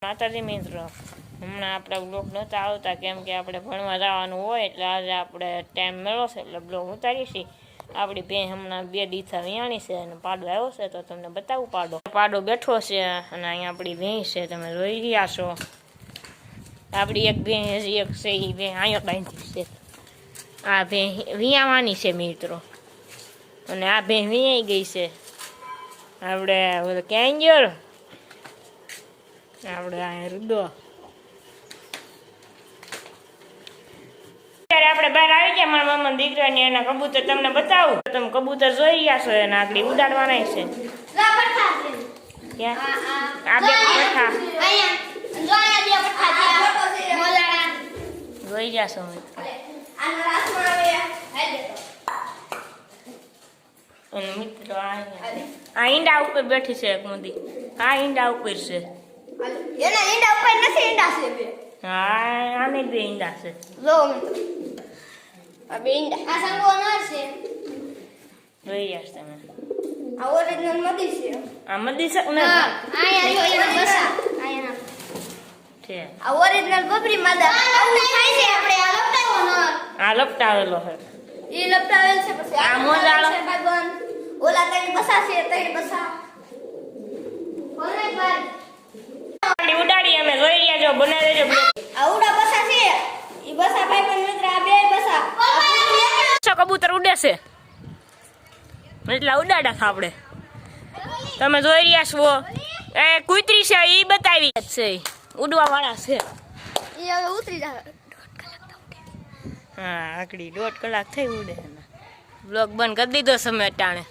માતાજી મિત્રો, હમણાં આપણે બ્લોગ નહોતા આવતા કેમ કે આપણે ભણવા જવાનું હોય એટલે આજે આપણે ટાઈમ મળ્યો છે એટલે બ્લોગ ઉતારીએ છીએ. આપણી બેન હમણાં 2 દિવસા વિયાણી છે અને પાડો આવ્યો છે તો તમને બતાવું. પાડો બેઠો છે અને અહીંયા આપણી ભેંસ છે, તમે જોઈ રહ્યા છો. આપણી એક ભેં હજી એક છે, એ ભેં અહીંયા બાંધી છે. આ ભેં વિયાવાની છે મિત્રો, અને આ ભેં વિયાઈ ગઈ છે. આપણે ક્યાં ગયો? આપણે અહીંયા રૂડો. અત્યારે આપણે બહાર આવી ગયા મારા મામા દીકરાને એના કબૂતર તમને બતાવું. તમે કબૂતર જોઈ રહ્યા છો એને આગળ ઉડાડવાના છે. ક્યાં? આ બે પઠા જોઈ રહ્યા છો મિત્રો. આ ઈંડા ઉપર બેઠી છે એક મોદી. આ ઈંડા ઉપર છે. એના ઈંડા ઉપર નથી, ઈંડા છે બે. હા, આને બે ઈંડા છે. જો આ બે ઈંડા. આ સંગો નર છે. જોઈ રહ્યા છો તમે. આ ઓરિજિનલ મદી છે. આ મદી છે ને? હા, આયા જો એના બસા. આયા છે. આ ઓરિજિનલ બબરી માદા. આવું થાય છે આપણે આ લપટાવો નર. આ લપટાવેલો છે. ઈ લપટાવેલ છે પછી આ મોજાળો છે ભાઈબંધ. ઓલા તઈ બસા છે, તઈ બસા. ઓલે ભાઈ ઉડાડી અમે જોઈ રહ્યા છો. બનાવી દેજો. આવડા બસા છે. ઈ બસા ભાઈબંધ મિત્ર આ બે બસા. કબૂતર ઉડે છે એટલે ઉડાડા આપણે. તમે જોઈ રહ્યા છો. એ કૂતરી છે, ઈ બતાવી છે. ઉડવા વાળા છે. ઈ હવે ઉતરી જાય. હા, આકડી 1.5 કલાક થઈ ઉડે. બ્લોગ બંધ કરી દીધો સમય ટાણે.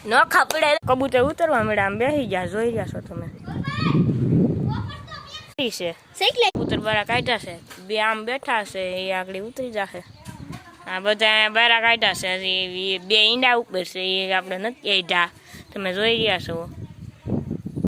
નોખા પડે કબૂતર ઉતરવા મળે. આમ બેસી ગયા, જોઈ રહ્યા છો તમે. છે કબૂતર બારા કાઢ્યા છે. બે આમ બેઠા છે, એ આગળ ઉતરી જશે. આ બધા બારા કાઢ્યા છે. બે ઈંડા ઉપર છે, એ આપણે નથી કાઢ્યા. તમે જોઈ રહ્યા છો.